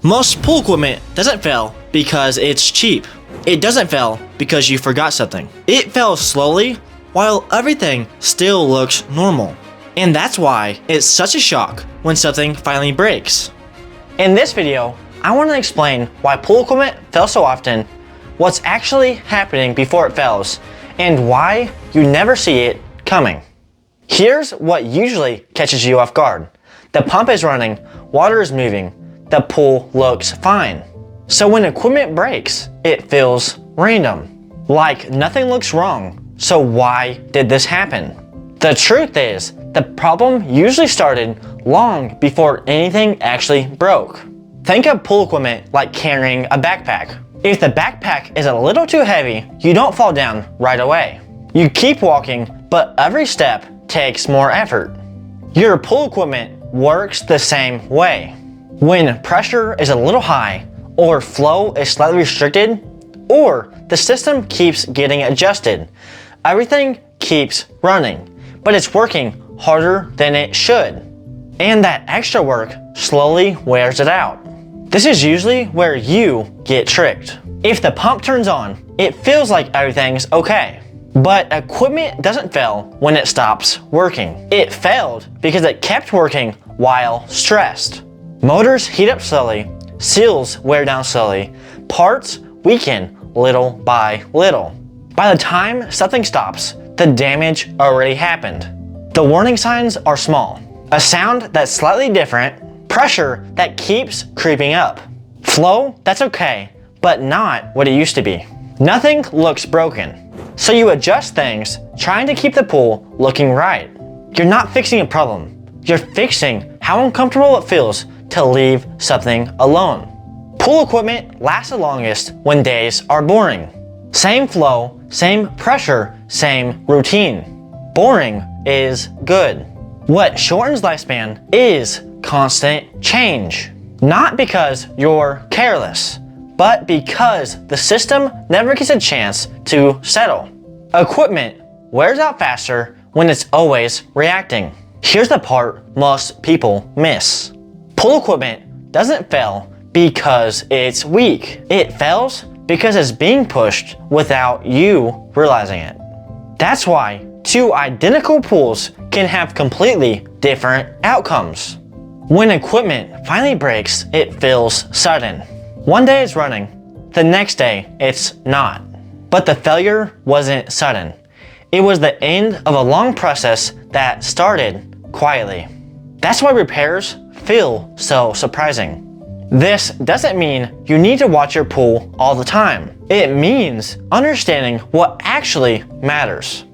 Most pool equipment doesn't fail because it's cheap. It doesn't fail because you forgot something. It fails slowly while everything still looks normal. And that's why it's such a shock when something finally breaks. In this video, I want to explain why pool equipment fails so often, what's actually happening before it fails, and why you never see it coming. Here's what usually catches you off guard. The pump is running, water is moving, the pool looks fine. So when equipment breaks, it feels random. Like nothing looks wrong. So why did this happen? The truth is, the problem usually started long before anything actually broke. Think of pool equipment like carrying a backpack. If the backpack is a little too heavy, you don't fall down right away. You keep walking, but every step takes more effort. Your pool equipment works the same way. When pressure is a little high, or flow is slightly restricted, or the system keeps getting adjusted, everything keeps running, but it's working harder than it should. And that extra work slowly wears it out. This is usually where you get tricked. If the pump turns on, it feels like everything's okay. But equipment doesn't fail when it stops working. It failed because it kept working while stressed. Motors heat up slowly, seals wear down slowly, parts weaken little by little. By the time something stops, the damage already happened. The warning signs are small. A sound that's slightly different, pressure that keeps creeping up, flow that's okay, but not what it used to be. Nothing looks broken, so you adjust things, trying to keep the pool looking right. You're not fixing a problem, you're fixing how uncomfortable it feels to leave something alone. Pool equipment lasts the longest when days are boring. Same flow, same pressure, same routine. Boring is good. What shortens lifespan is constant change. Not because you're careless, but because the system never gets a chance to settle. Equipment wears out faster when it's always reacting. Here's the part most people miss. Pool equipment doesn't fail because it's weak. It fails because it's being pushed without you realizing it. That's why two identical pools can have completely different outcomes. When equipment finally breaks, it feels sudden. One day it's running, the next day it's not. But the failure wasn't sudden. It was the end of a long process that started quietly. That's why repairs feel so surprising. This doesn't mean you need to watch your pool all the time. It means understanding what actually matters.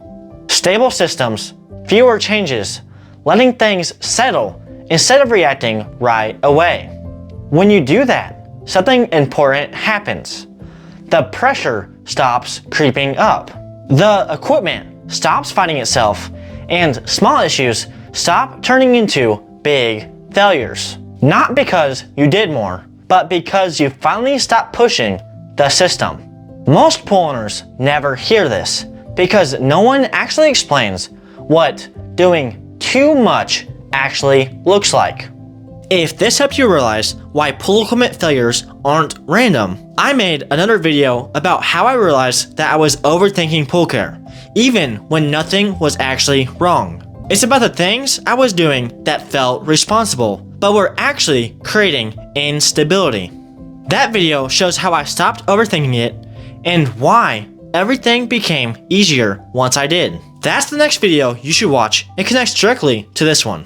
Stable systems, fewer changes, letting things settle instead of reacting right away. When you do that, something important happens. The pressure stops creeping up. The equipment stops fighting itself, and small issues stop turning into big failures. Not because you did more, but because you finally stopped pushing the system. Most pool owners never hear this because no one actually explains what doing too much actually looks like. If this helped you realize why pool equipment failures aren't random, I made another video about how I realized that I was overthinking pool care, even when nothing was actually wrong. It's about the things I was doing that felt responsible, but were actually creating instability. That video shows how I stopped overthinking it and why everything became easier once I did. That's the next video you should watch. It connects directly to this one.